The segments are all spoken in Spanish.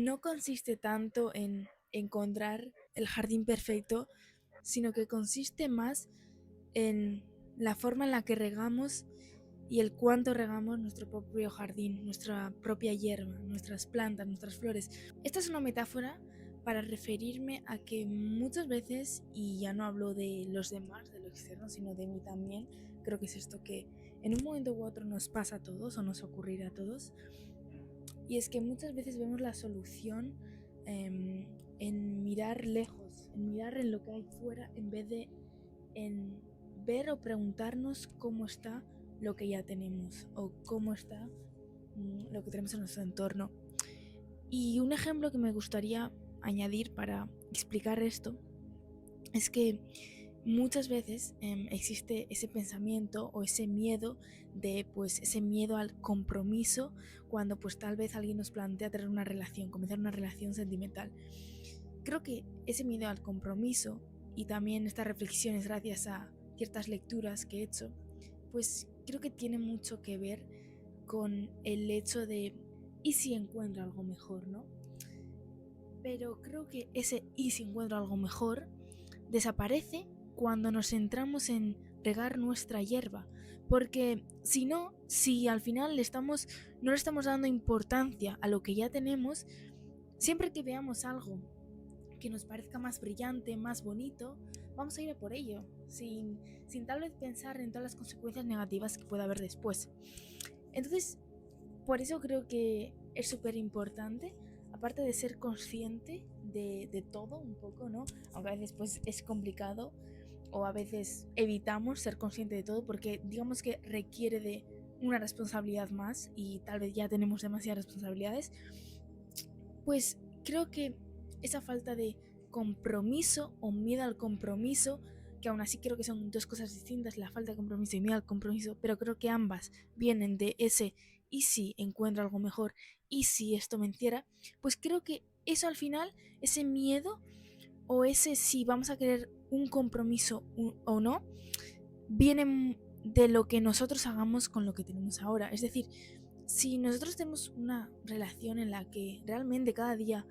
no consiste tanto en encontrar el jardín perfecto, sino que consiste más en la forma en la que regamos y el cuánto regamos nuestro propio jardín, nuestra propia hierba, nuestras plantas, nuestras flores. Esta es una metáfora para referirme a que muchas veces, y ya no hablo de los demás, de lo externo, sino de mí también, creo que es esto que en un momento u otro nos pasa a todos o nos ocurrirá a todos, y es que muchas veces vemos la solución en mirar lejos, en mirar en lo que hay fuera, en vez de en ver o preguntarnos cómo está lo que ya tenemos o cómo está lo que tenemos en nuestro entorno. Y un ejemplo que me gustaría añadir para explicar esto es que muchas veces existe ese pensamiento o ese miedo de, pues, ese miedo al compromiso cuando pues tal vez alguien nos plantea tener una relación, comenzar una relación sentimental. Creo que ese miedo al compromiso y también estas reflexiones gracias a ciertas lecturas que he hecho, pues creo que tiene mucho que ver con el hecho de ¿y si encuentro algo mejor, no? Pero creo que ese ¿y si encuentro algo mejor? Desaparece cuando nos centramos en regar nuestra hierba, porque si no, si al final no le estamos dando importancia a lo que ya tenemos, siempre que veamos algo que nos parezca más brillante, más bonito, vamos a ir a por ello, sin tal vez pensar en todas las consecuencias negativas que pueda haber después. Entonces, por eso creo que es súper importante, aparte de ser consciente de todo un poco, ¿no? Aunque a veces pues es complicado o a veces evitamos ser consciente de todo porque digamos que requiere de una responsabilidad más y tal vez ya tenemos demasiadas responsabilidades, pues creo que esa falta de compromiso o miedo al compromiso, que aún así creo que son dos cosas distintas, la falta de compromiso y miedo al compromiso, pero creo que ambas vienen de ese y si encuentro algo mejor y si esto me encierra, pues creo que eso al final, ese miedo o ese si vamos a querer un compromiso o no, viene de lo que nosotros hagamos con lo que tenemos ahora. Es decir, si nosotros tenemos una relación en la que realmente cada día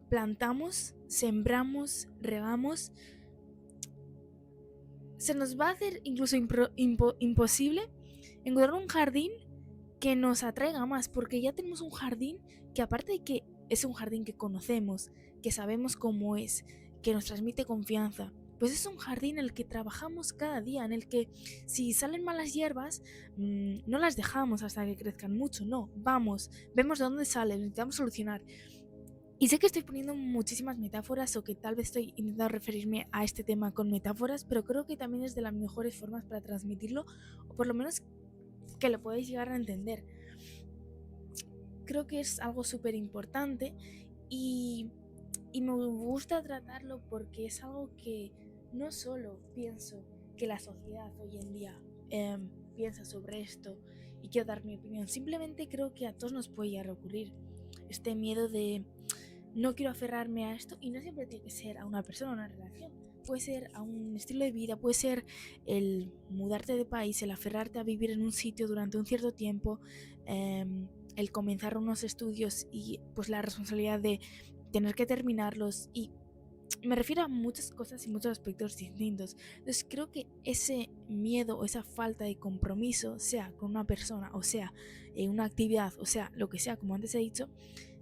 plantamos, sembramos, regamos, se nos va a hacer incluso imposible encontrar un jardín que nos atraiga más, porque ya tenemos un jardín que aparte de que es un jardín que conocemos, que sabemos cómo es, que nos transmite confianza, pues es un jardín en el que trabajamos cada día, en el que si salen malas hierbas, no las dejamos hasta que crezcan mucho, no, vamos, vemos de dónde salen, intentamos solucionar. Y sé que estoy poniendo muchísimas metáforas o que tal vez estoy intentando referirme a este tema con metáforas, pero creo que también es de las mejores formas para transmitirlo, o por lo menos que lo podáis llegar a entender. Creo que es algo súper importante y, y me gusta tratarlo porque es algo que no solo pienso que la sociedad hoy en día piensa sobre esto y quiero dar mi opinión, simplemente creo que a todos nos puede llegar a ocurrir este miedo de no quiero aferrarme a esto y no siempre tiene que ser a una persona o una relación. Puede ser a un estilo de vida, puede ser el mudarte de país, el aferrarte a vivir en un sitio durante un cierto tiempo, el comenzar unos estudios y pues la responsabilidad de tener que terminarlos y me refiero a muchas cosas y muchos aspectos distintos. Entonces creo que ese miedo o esa falta de compromiso, sea con una persona o sea una actividad o sea lo que sea, como antes he dicho,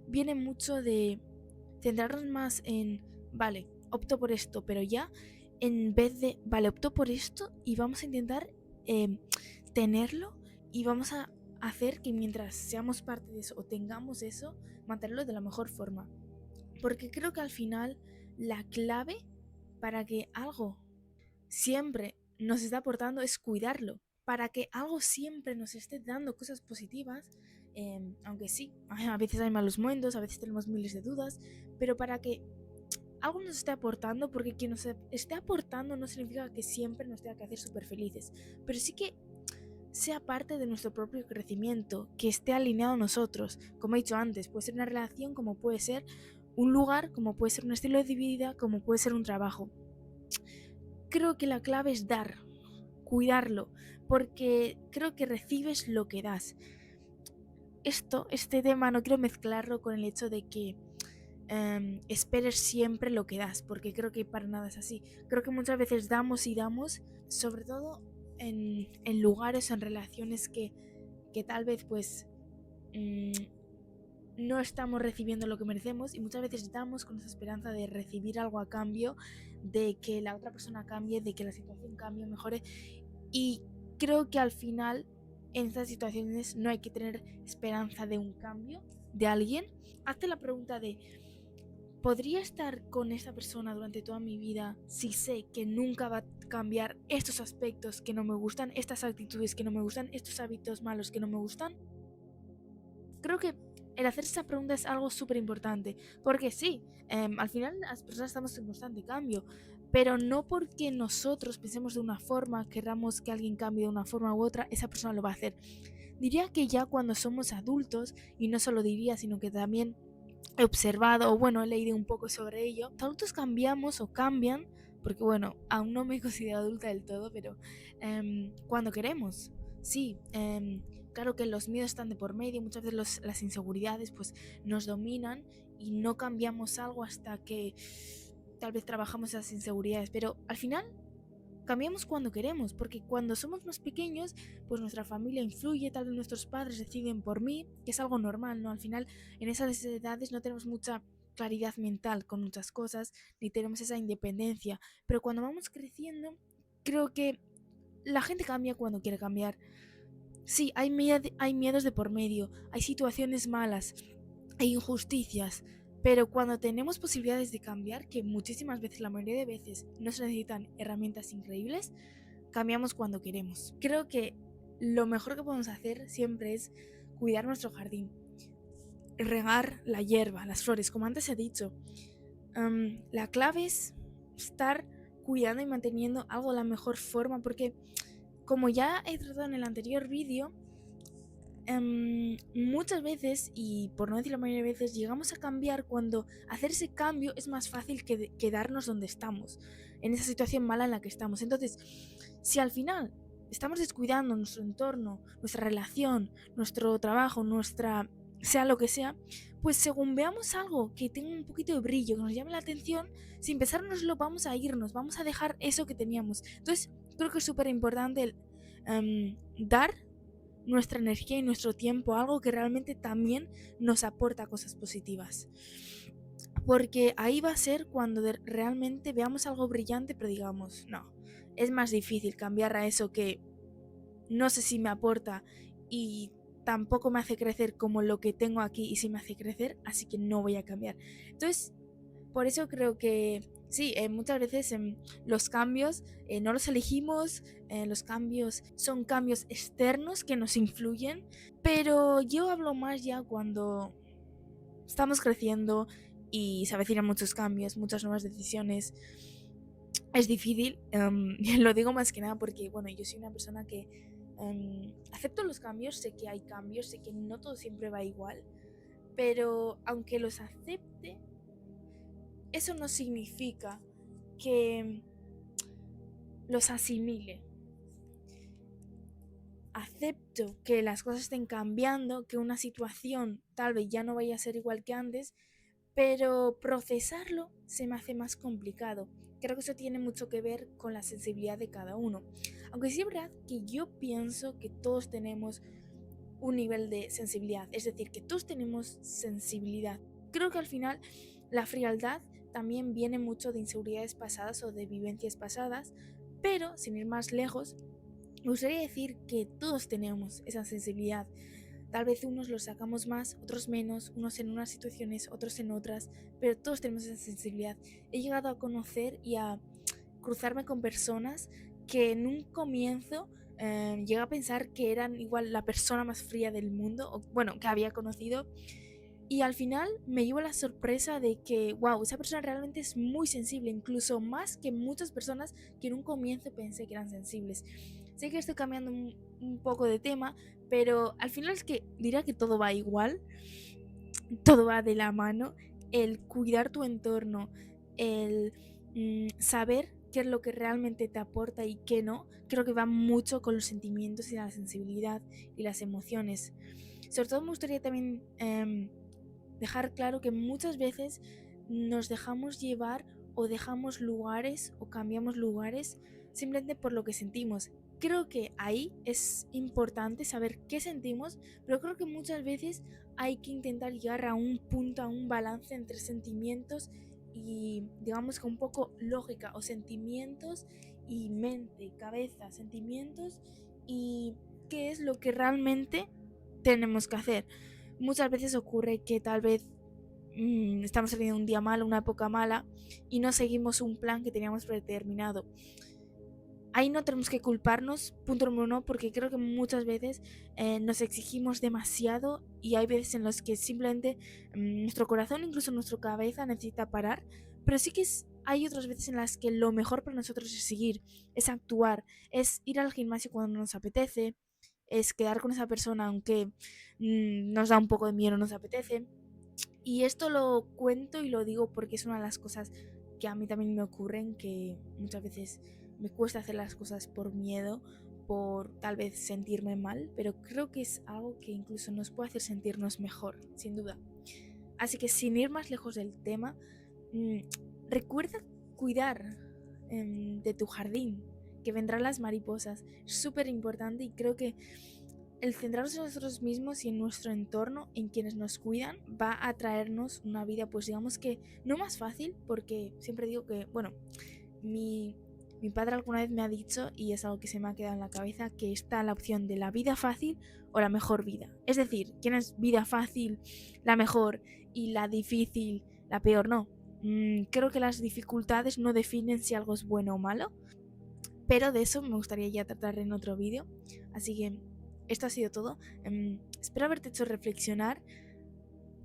viene mucho de centrarnos más en, vale, opto por esto, pero ya, en vez de, vale, opto por esto y vamos a intentar eh, tenerlo y vamos a hacer que mientras seamos parte de eso o tengamos eso, mantenerlo de la mejor forma. Porque creo que al final la clave para que algo siempre nos esté aportando es cuidarlo. Para que algo siempre nos esté dando cosas positivas, aunque sí, a veces hay malos momentos, a veces tenemos miles de dudas, pero para que algo nos esté aportando, porque quien nos esté aportando no significa que siempre nos tenga que hacer súper felices, pero sí que sea parte de nuestro propio crecimiento, que esté alineado a nosotros. Como he dicho antes, puede ser una relación, como puede ser un lugar, como puede ser un estilo de vida, como puede ser un trabajo. Creo que la clave es dar, cuidarlo, porque creo que recibes lo que das. Este tema no quiero mezclarlo con el hecho de que esperes siempre lo que das, porque creo que para nada es así. Creo que muchas veces damos y damos, sobre todo en lugares o en relaciones que tal vez pues no estamos recibiendo lo que merecemos, y muchas veces damos con esa esperanza de recibir algo a cambio, de que la otra persona cambie, de que la situación cambie o mejore, y creo que al final en estas situaciones no hay que tener esperanza de un cambio de alguien. Hazte la pregunta de: ¿podría estar con esta persona durante toda mi vida si sé que nunca va a cambiar estos aspectos que no me gustan, estas actitudes que no me gustan, estos hábitos malos que no me gustan? Creo que el hacer esa pregunta es algo súper importante, porque sí, al final las personas estamos en constante cambio, pero no porque nosotros pensemos de una forma, queramos que alguien cambie de una forma u otra, esa persona lo va a hacer. Diría que ya cuando somos adultos, y no solo diría, sino que también he observado, o bueno, he leído un poco sobre ello, los adultos cambiamos o cambian, porque bueno, aún no me considero adulta del todo, pero cuando queremos, sí. Claro que los miedos están de por medio, muchas veces las inseguridades pues nos dominan y no cambiamos algo hasta que tal vez trabajamos esas inseguridades, pero al final cambiamos cuando queremos, porque cuando somos más pequeños, pues nuestra familia influye, tal vez nuestros padres deciden por mí, que es algo normal, ¿no? Al final, en esas edades no tenemos mucha claridad mental con muchas cosas, ni tenemos esa independencia, pero cuando vamos creciendo, creo que la gente cambia cuando quiere cambiar. Sí, hay miedos de por medio, hay situaciones malas, hay injusticias, pero cuando tenemos posibilidades de cambiar, que muchísimas veces, la mayoría de veces, no se necesitan herramientas increíbles, cambiamos cuando queremos. Creo que lo mejor que podemos hacer siempre es cuidar nuestro jardín, regar la hierba, las flores, como antes he dicho. La clave es estar cuidando y manteniendo algo de la mejor forma, porque como ya he tratado en el anterior vídeo, muchas veces, y por no decir la mayoría de veces, llegamos a cambiar cuando hacer ese cambio es más fácil que quedarnos donde estamos, en esa situación mala en la que estamos. Entonces, si al final estamos descuidando nuestro entorno, nuestra relación, nuestro trabajo, sea lo que sea, pues según veamos algo que tenga un poquito de brillo, que nos llame la atención, sin pensárnoslo vamos a irnos, vamos a dejar eso que teníamos. Entonces, creo que es súper importante dar nuestra energía y nuestro tiempo a algo que realmente también nos aporta cosas positivas. Porque ahí va a ser cuando realmente veamos algo brillante, pero digamos, no, es más difícil cambiar a eso que no sé si me aporta y tampoco me hace crecer como lo que tengo aquí, y sí me hace crecer, así que no voy a cambiar. Entonces, por eso creo que sí, muchas veces los cambios no los elegimos, los cambios son cambios externos que nos influyen, pero yo hablo más ya cuando estamos creciendo y se avecinan muchos cambios, muchas nuevas decisiones. Es difícil, lo digo más que nada porque, bueno, yo soy una persona que acepto los cambios, sé que hay cambios, sé que no todo siempre va igual, pero aunque los acepte, eso no significa que los asimile. Acepto que las cosas estén cambiando, que una situación tal vez ya no vaya a ser igual que antes, pero procesarlo se me hace más complicado. Creo que eso tiene mucho que ver con la sensibilidad de cada uno. Aunque sí es verdad que yo pienso que todos tenemos un nivel de sensibilidad, es decir, que todos tenemos sensibilidad. Creo que al final la frialdad también viene mucho de inseguridades pasadas o de vivencias pasadas, pero sin ir más lejos, me gustaría decir que todos tenemos esa sensibilidad. Tal vez unos lo sacamos más, otros menos, unos en unas situaciones, otros en otras, pero todos tenemos esa sensibilidad. He llegado a conocer y a cruzarme con personas que en un comienzo llegué a pensar que eran igual la persona más fría del mundo, o bueno, que había conocido, y al final me llevo la sorpresa de que, wow, esa persona realmente es muy sensible, incluso más que muchas personas que en un comienzo pensé que eran sensibles. Sé que estoy cambiando un poco de tema, pero al final es que diría que todo va igual, todo va de la mano. El cuidar tu entorno, el saber qué es lo que realmente te aporta y qué no, creo que va mucho con los sentimientos y la sensibilidad y las emociones. Sobre todo me gustaría también dejar claro que muchas veces nos dejamos llevar o dejamos lugares o cambiamos lugares simplemente por lo que sentimos. Creo que ahí es importante saber qué sentimos, pero creo que muchas veces hay que intentar llegar a un punto, a un balance entre sentimientos y digamos que un poco lógica, o sentimientos y mente, cabeza, sentimientos y qué es lo que realmente tenemos que hacer. Muchas veces ocurre que tal vez estamos teniendo un día malo, una época mala y no seguimos un plan que teníamos predeterminado. Ahí no tenemos que culparnos, punto número uno, porque creo que muchas veces nos exigimos demasiado y hay veces en los que simplemente nuestro corazón, incluso nuestra cabeza necesita parar, pero sí que hay otras veces en las que lo mejor para nosotros es seguir, es actuar, es ir al gimnasio cuando nos apetece, es quedar con esa persona aunque nos da un poco de miedo, nos apetece. Y esto lo cuento y lo digo porque es una de las cosas que a mí también me ocurren, que muchas veces me cuesta hacer las cosas por miedo, por tal vez sentirme mal, pero creo que es algo que incluso nos puede hacer sentirnos mejor, sin duda. Así que sin ir más lejos del tema, mmm, recuerda cuidar de tu jardín, que vendrán las mariposas. Es súper importante y creo que el centrarnos en nosotros mismos y en nuestro entorno, en quienes nos cuidan, va a traernos una vida, pues digamos que no más fácil, porque siempre digo que, bueno, mi padre alguna vez me ha dicho, y es algo que se me ha quedado en la cabeza, que está la opción de la vida fácil o la mejor vida. Es decir, ¿quién es vida fácil, la mejor, y la difícil, la peor? No. Creo que las dificultades no definen si algo es bueno o malo, pero de eso me gustaría ya tratar en otro vídeo. Así que esto ha sido todo. Espero haberte hecho reflexionar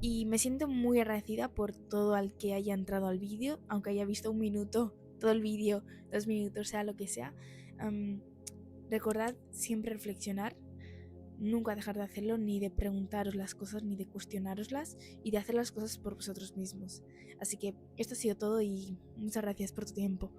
y me siento muy agradecida por todo al que haya entrado al vídeo, aunque haya visto un minuto, todo el vídeo, 2 minutos, sea lo que sea. Recordad siempre reflexionar, nunca dejar de hacerlo, ni de preguntaros las cosas, ni de cuestionaroslas, y de hacer las cosas por vosotros mismos. Así que esto ha sido todo y muchas gracias por tu tiempo.